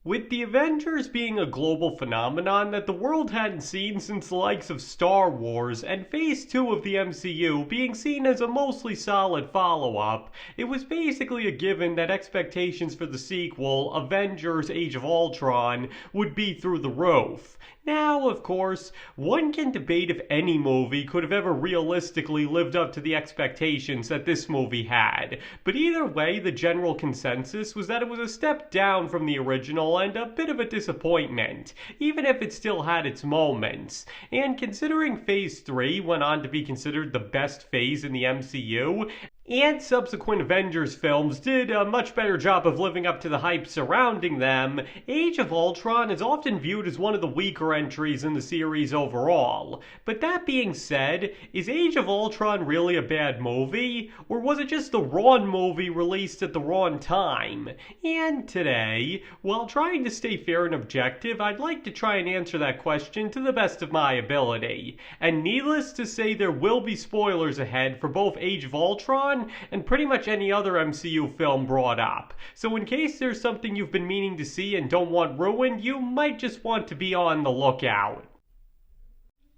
With the Avengers being a global phenomenon that the world hadn't seen since the likes of Star Wars, and Phase 2 of the MCU being seen as a mostly solid follow-up, it was basically a given that expectations for the sequel, Avengers Age of Ultron, would be through the roof. Now, of course, one can debate if any movie could have ever realistically lived up to the expectations that this movie had, but either way, the general consensus was that it was a step down from the original and a bit of a disappointment, even if it still had its moments. And considering Phase 3 went on to be considered the best phase in the MCU, and subsequent Avengers films did a much better job of living up to the hype surrounding them, Age of Ultron is often viewed as one of the weaker entries in the series overall. But that being said, is Age of Ultron really a bad movie? Or was it just the wrong movie released at the wrong time? And today, while trying to stay fair and objective, I'd like to try and answer that question to the best of my ability. And needless to say, there will be spoilers ahead for both Age of Ultron and pretty much any other MCU film brought up. So in case there's something you've been meaning to see and don't want ruined, you might just want to be on the lookout.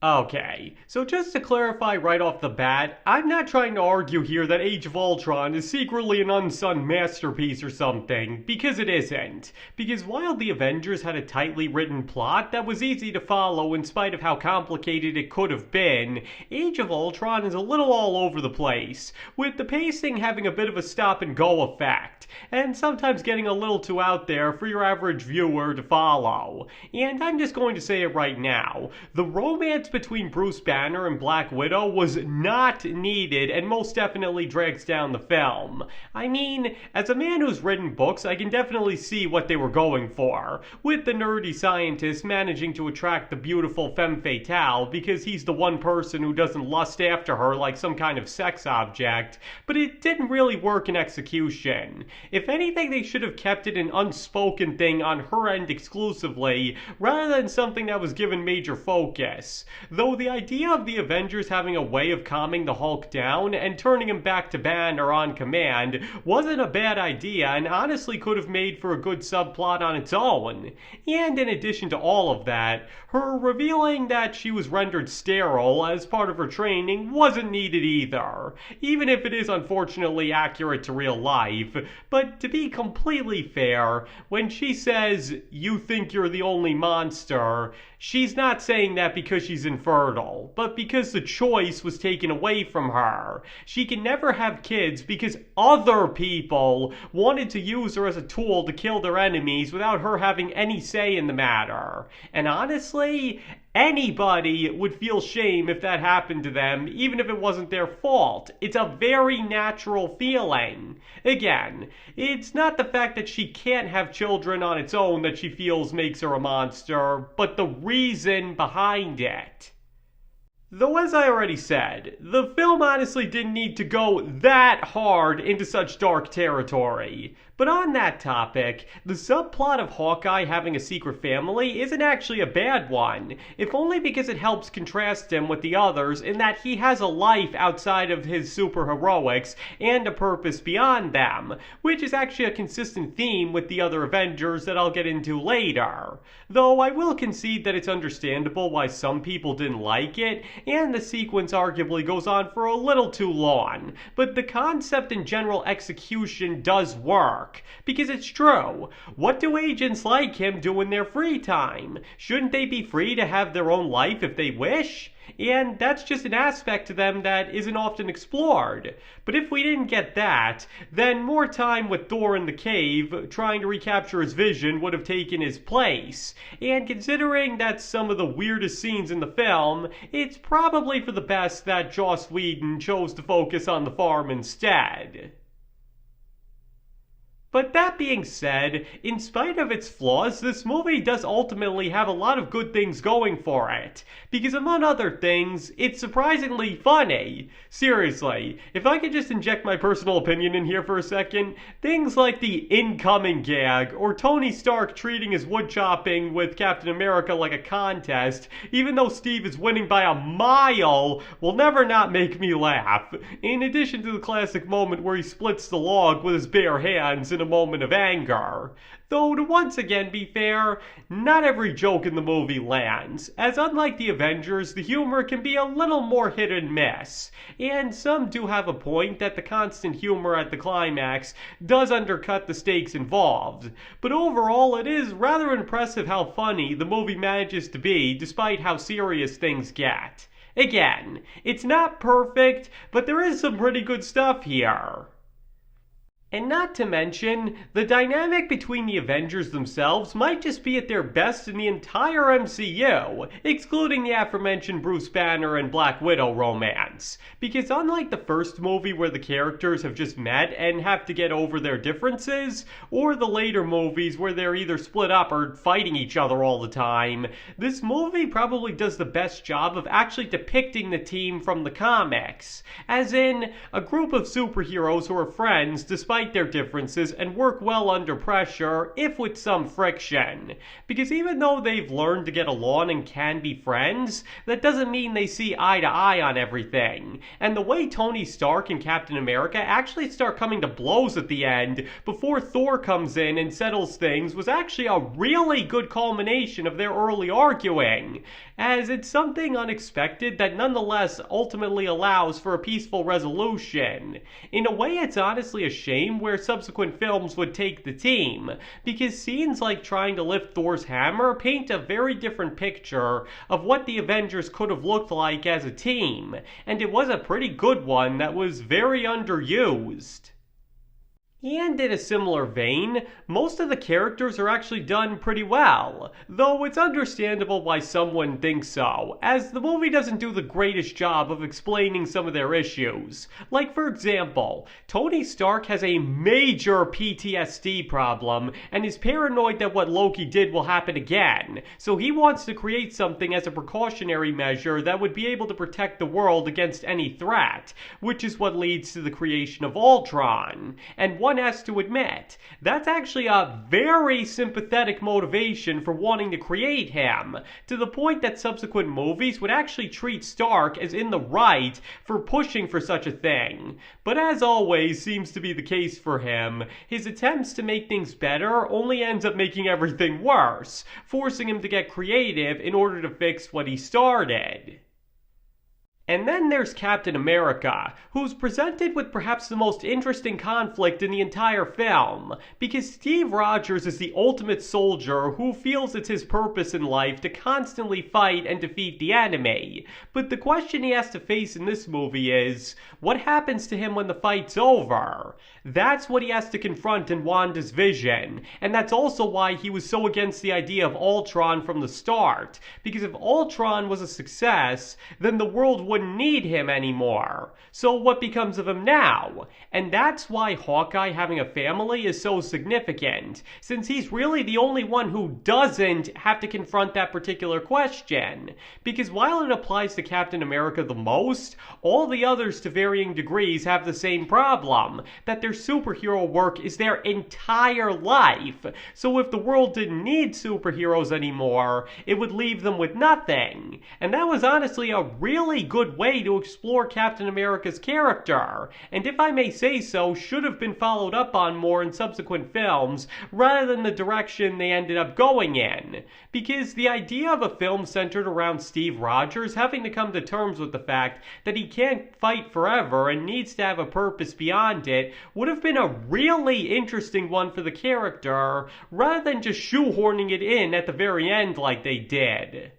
Okay, so just to clarify right off the bat, I'm not trying to argue here that Age of Ultron is secretly an unsung masterpiece or something, because it isn't. Because while the Avengers had a tightly written plot that was easy to follow in spite of how complicated it could have been, Age of Ultron is a little all over the place, with the pacing having a bit of a stop-and-go effect, and sometimes getting a little too out there for your average viewer to follow. And I'm just going to say it right now, the romance between Bruce Banner and Black Widow was not needed and most definitely drags down the film. I mean, as a man who's written books, I can definitely see what they were going for, with the nerdy scientist managing to attract the beautiful femme fatale because he's the one person who doesn't lust after her like some kind of sex object, but it didn't really work in execution. If anything, they should have kept it an unspoken thing on her end exclusively, rather than something that was given major focus. Though the idea of the Avengers having a way of calming the Hulk down and turning him back to Banner on command wasn't a bad idea and honestly could have made for a good subplot on its own. And in addition to all of that, her revealing that she was rendered sterile as part of her training wasn't needed either, even if it is unfortunately accurate to real life. But to be completely fair, when she says, "You think you're the only monster," she's not saying that because she's infertile, but because the choice was taken away from her. She can never have kids because other people wanted to use her as a tool to kill their enemies without her having any say in the matter. And honestly, anybody would feel shame if that happened to them, even if it wasn't their fault. It's a very natural feeling. Again, it's not the fact that she can't have children on its own that she feels makes her a monster, but the reason behind it. Though as I already said, the film honestly didn't need to go that hard into such dark territory. But on that topic, the subplot of Hawkeye having a secret family isn't actually a bad one, if only because it helps contrast him with the others in that he has a life outside of his superheroics and a purpose beyond them, which is actually a consistent theme with the other Avengers that I'll get into later. Though I will concede that it's understandable why some people didn't like it, and the sequence arguably goes on for a little too long, but the concept and general execution does work. Because it's true. What do agents like him do in their free time? Shouldn't they be free to have their own life if they wish? And that's just an aspect to them that isn't often explored. But if we didn't get that, then more time with Thor in the cave trying to recapture his vision would have taken his place. And considering that's some of the weirdest scenes in the film, it's probably for the best that Joss Whedon chose to focus on the farm instead. But that being said, in spite of its flaws, this movie does ultimately have a lot of good things going for it. Because among other things, it's surprisingly funny. Seriously, if I could just inject my personal opinion in here for a second, things like the incoming gag, or Tony Stark treating his wood chopping with Captain America like a contest, even though Steve is winning by a mile, will never not make me laugh. In addition to the classic moment where he splits the log with his bare hands in in a moment of anger. Though, to once again be fair, not every joke in the movie lands, as unlike the Avengers, the humor can be a little more hit and miss, and some do have a point that the constant humor at the climax does undercut the stakes involved. But overall, it is rather impressive how funny the movie manages to be despite how serious things get. Again, it's not perfect, but there is some pretty good stuff here. And not to mention, the dynamic between the Avengers themselves might just be at their best in the entire MCU, excluding the aforementioned Bruce Banner and Black Widow romance. Because unlike the first movie where the characters have just met and have to get over their differences, or the later movies where they're either split up or fighting each other all the time, this movie probably does the best job of actually depicting the team from the comics. As in, a group of superheroes who are friends despite their differences and work well under pressure, if with some friction. Because even though they've learned to get along and can be friends, that doesn't mean they see eye to eye on everything. And the way Tony Stark and Captain America actually start coming to blows at the end before Thor comes in and settles things was actually a really good culmination of their early arguing, as it's something unexpected that nonetheless ultimately allows for a peaceful resolution. In a way, it's honestly a shame where subsequent films would take the team, because scenes like trying to lift Thor's hammer paint a very different picture of what the Avengers could have looked like as a team, and it was a pretty good one that was very underused. And in a similar vein, most of the characters are actually done pretty well, though it's understandable why someone thinks so, as the movie doesn't do the greatest job of explaining some of their issues. Like, for example, Tony Stark has a major PTSD problem and is paranoid that what Loki did will happen again, so he wants to create something as a precautionary measure that would be able to protect the world against any threat, which is what leads to the creation of Ultron. And one has to admit, that's actually a very sympathetic motivation for wanting to create him, to the point that subsequent movies would actually treat Stark as in the right for pushing for such a thing. But as always seems to be the case for him, his attempts to make things better only ends up making everything worse, forcing him to get creative in order to fix what he started. And then there's Captain America, who's presented with perhaps the most interesting conflict in the entire film, because Steve Rogers is the ultimate soldier who feels it's his purpose in life to constantly fight and defeat the enemy. But the question he has to face in this movie is, what happens to him when the fight's over? That's what he has to confront in Wanda's vision, and that's also why he was so against the idea of Ultron from the start, because if Ultron was a success, then the world wouldn't need him anymore. So what becomes of him now? And that's why Hawkeye having a family is so significant, since he's really the only one who doesn't have to confront that particular question. Because while it applies to Captain America the most, all the others to varying degrees have the same problem, that their superhero work is their entire life. So if the world didn't need superheroes anymore, it would leave them with nothing. And that was honestly a really good way to explore Captain America's character, and if I may say so, should have been followed up on more in subsequent films rather than the direction they ended up going in. Because the idea of a film centered around Steve Rogers having to come to terms with the fact that he can't fight forever and needs to have a purpose beyond it would have been a really interesting one for the character, rather than just shoehorning it in at the very end like they did.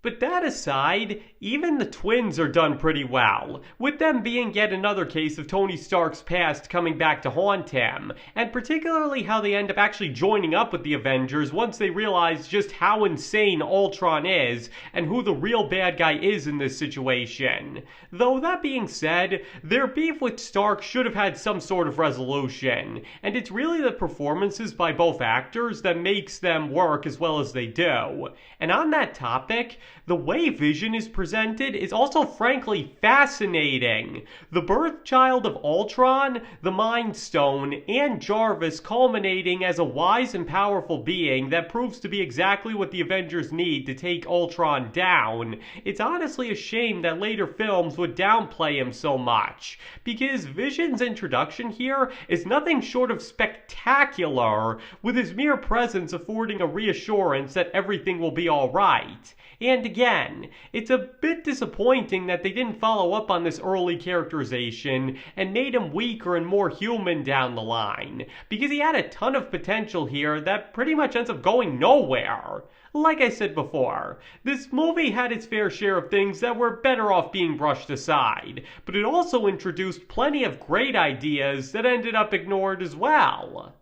But that aside, even the twins are done pretty well, with them being yet another case of Tony Stark's past coming back to haunt him, and particularly how they end up actually joining up with the Avengers once they realize just how insane Ultron is and who the real bad guy is in this situation. Though that being said, their beef with Stark should have had some sort of resolution, and it's really the performances by both actors that makes them work as well as they do. And on that topic, The way Vision is presented is also frankly fascinating. The birth child of Ultron, the Mind Stone, and Jarvis culminating as a wise and powerful being that proves to be exactly what the Avengers need to take Ultron down. It's honestly a shame that later films would downplay him so much, because Vision's introduction here is nothing short of spectacular, with his mere presence affording a reassurance that everything will be alright. And again, it's a bit disappointing that they didn't follow up on this early characterization and made him weaker and more human down the line, because he had a ton of potential here that pretty much ends up going nowhere. Like I said before, this movie had its fair share of things that were better off being brushed aside, but it also introduced plenty of great ideas that ended up ignored as well.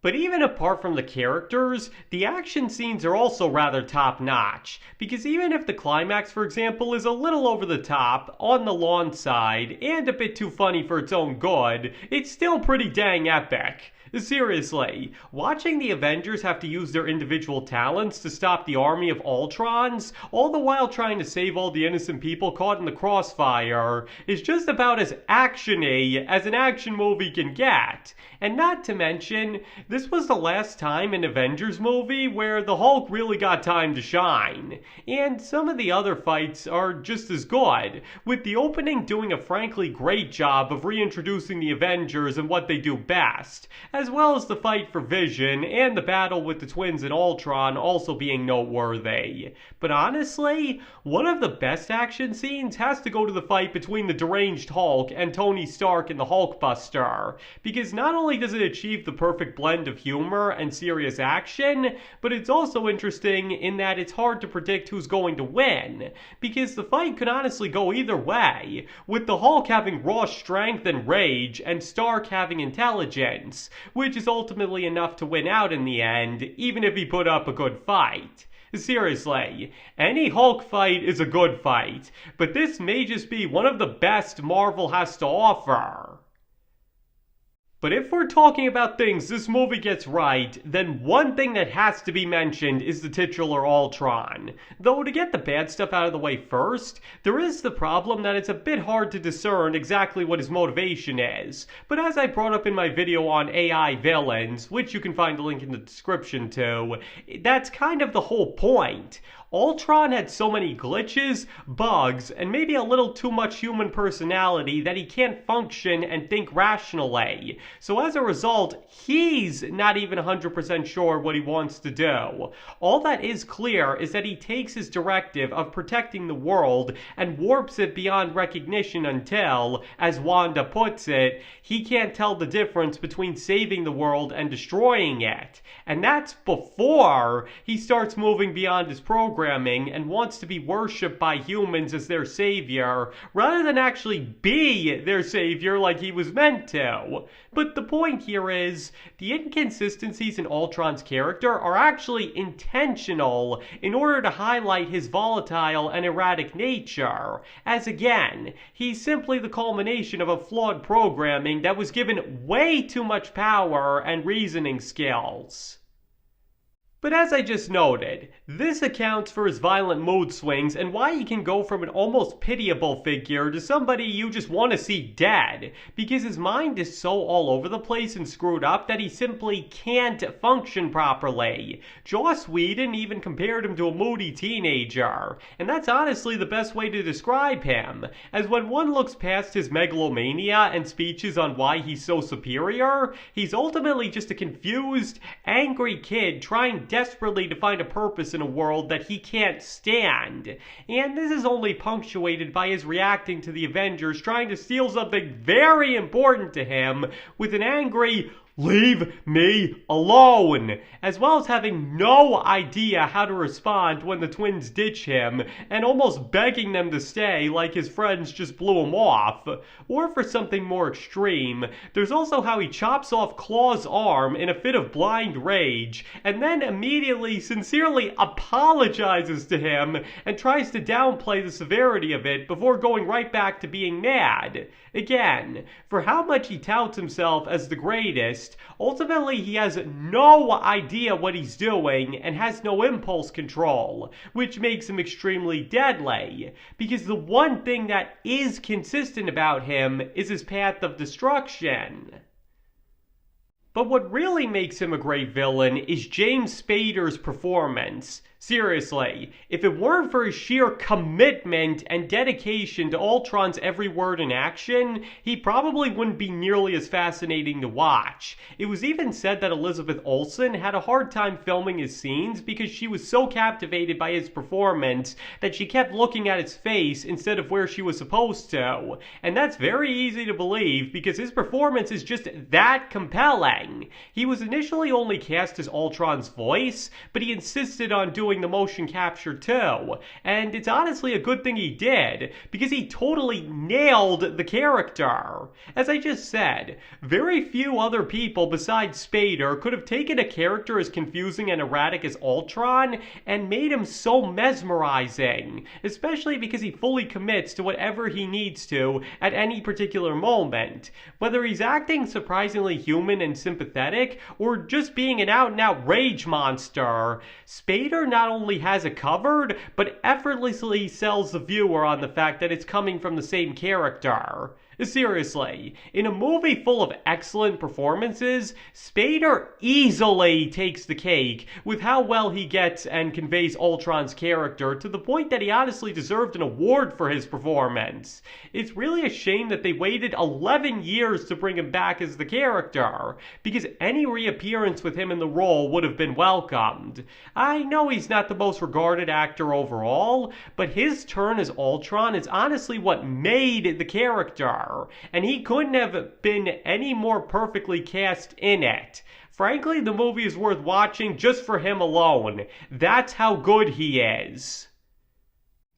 But even apart from the characters, the action scenes are also rather top-notch, because even if the climax, for example, is a little over the top, on the lawn side, and a bit too funny for its own good, it's still pretty dang epic. Seriously, watching the Avengers have to use their individual talents to stop the army of Ultrons, all the while trying to save all the innocent people caught in the crossfire, is just about as action-y as an action movie can get. And not to mention, this was the last time an Avengers movie where the Hulk really got time to shine. And some of the other fights are just as good, with the opening doing a frankly great job of reintroducing the Avengers and what they do best, as well as the fight for Vision and the battle with the twins in Ultron also being noteworthy. But honestly, one of the best action scenes has to go to the fight between the deranged Hulk and Tony Stark in the Hulkbuster, because not only does it achieve the perfect blend of humor and serious action, but it's also interesting in that it's hard to predict who's going to win, because the fight could honestly go either way, with the Hulk having raw strength and rage and Stark having intelligence, which is ultimately enough to win out in the end, even if he put up a good fight. Seriously, any Hulk fight is a good fight, but this may just be one of the best Marvel has to offer. But if we're talking about things this movie gets right, then one thing that has to be mentioned is the titular Ultron. Though to get the bad stuff out of the way first, there is the problem that it's a bit hard to discern exactly what his motivation is. But as I brought up in my video on AI villains, which you can find a link in the description to, that's kind of the whole point. Ultron had so many glitches, bugs, and maybe a little too much human personality that he can't function and think rationally. So as a result, he's not even 100% sure what he wants to do. All that is clear is that he takes his directive of protecting the world and warps it beyond recognition until, as Wanda puts it, he can't tell the difference between saving the world and destroying it. And that's before he starts moving beyond his programming and wants to be worshipped by humans as their savior, rather than actually be their savior like he was meant to. But the point here is, the inconsistencies in Ultron's character are actually intentional in order to highlight his volatile and erratic nature, as again, he's simply the culmination of a flawed programming that was given way too much power and reasoning skills. But as I just noted, this accounts for his violent mood swings and why he can go from an almost pitiable figure to somebody you just want to see dead, because his mind is so all over the place and screwed up that he simply can't function properly. Joss Whedon even compared him to a moody teenager, and that's honestly the best way to describe him, as when one looks past his megalomania and speeches on why he's so superior, he's ultimately just a confused, angry kid trying desperately to find a purpose in a world that he can't stand. And this is only punctuated by his reacting to the Avengers trying to steal something very important to him with an angry "Leave me alone," as well as having no idea how to respond when the twins ditch him, and almost begging them to stay like his friends just blew him off. Or for something more extreme, there's also how he chops off Claw's arm in a fit of blind rage, and then immediately sincerely apologizes to him and tries to downplay the severity of it before going right back to being mad. Again, for how much he touts himself as the greatest, twist, ultimately he has no idea what he's doing and has no impulse control, which makes him extremely deadly, because the one thing that is consistent about him is his path of destruction. But what really makes him a great villain is James Spader's performance. Seriously, if it weren't for his sheer commitment and dedication to Ultron's every word and action, he probably wouldn't be nearly as fascinating to watch. It was even said that Elizabeth Olsen had a hard time filming his scenes because she was so captivated by his performance that she kept looking at his face instead of where she was supposed to. And that's very easy to believe because his performance is just that compelling. He was initially only cast as Ultron's voice, but he insisted on doing the motion capture too, and it's honestly a good thing he did, because he totally nailed the character. As I just said, very few other people besides Spader could have taken a character as confusing and erratic as Ultron and made him so mesmerizing, especially because he fully commits to whatever he needs to at any particular moment, whether he's acting surprisingly human and sympathetic or just being an out-and-out rage monster. Spader not only has it covered, but effortlessly sells the viewer on the fact that it's coming from the same character. Seriously, in a movie full of excellent performances, Spader easily takes the cake with how well he gets and conveys Ultron's character to the point that he honestly deserved an award for his performance. It's really a shame that they waited 11 years to bring him back as the character, because any reappearance with him in the role would have been welcomed. I know he's not the most regarded actor overall, but his turn as Ultron is honestly what made the character. And he couldn't have been any more perfectly cast in it. Frankly, the movie is worth watching just for him alone. That's how good he is.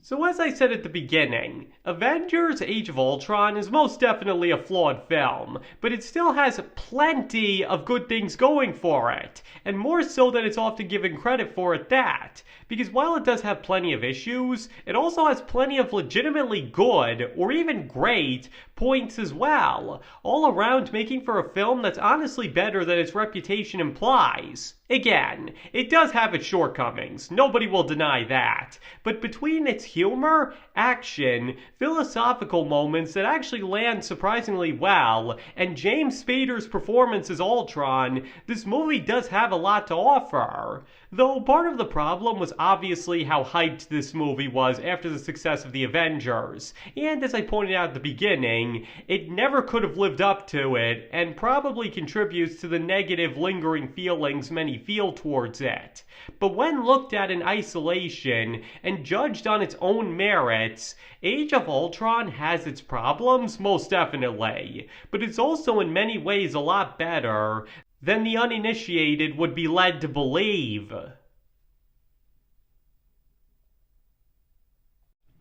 So as I said at the beginning, Avengers Age of Ultron is most definitely a flawed film, but it still has plenty of good things going for it, and more so than it's often given credit for at that, because while it does have plenty of issues, it also has plenty of legitimately good, or even great, points as well, all around making for a film that's honestly better than its reputation implies. Again, it does have its shortcomings, nobody will deny that, but between its humor, action, philosophical moments that actually land surprisingly well, and James Spader's performance as Ultron, this movie does have a lot to offer. Though part of the problem was obviously how hyped this movie was after the success of the Avengers, and as I pointed out at the beginning, it never could have lived up to it, and probably contributes to the negative lingering feelings many feel towards it. But when looked at in isolation and judged on its own merits, Age of Ultron has its problems, most definitely, but it's also in many ways a lot better than the uninitiated would be led to believe.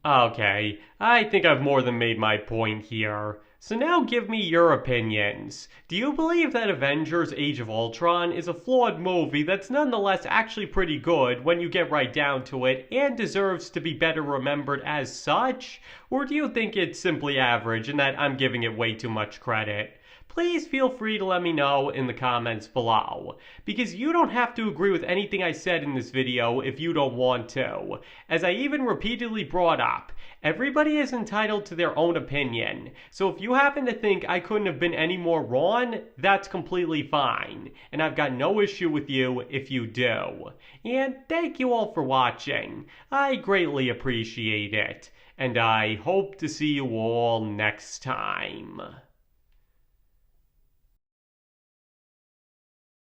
Okay, I think I've more than made my point here. So now give me your opinions. Do you believe that Avengers Age of Ultron is a flawed movie that's nonetheless actually pretty good when you get right down to it and deserves to be better remembered as such? Or do you think it's simply average and that I'm giving it way too much credit? Please feel free to let me know in the comments below, because you don't have to agree with anything I said in this video if you don't want to. As I even repeatedly brought up, everybody is entitled to their own opinion, so if you happen to think I couldn't have been any more wrong, that's completely fine, and I've got no issue with you if you do. And thank you all for watching. I greatly appreciate it, and I hope to see you all next time.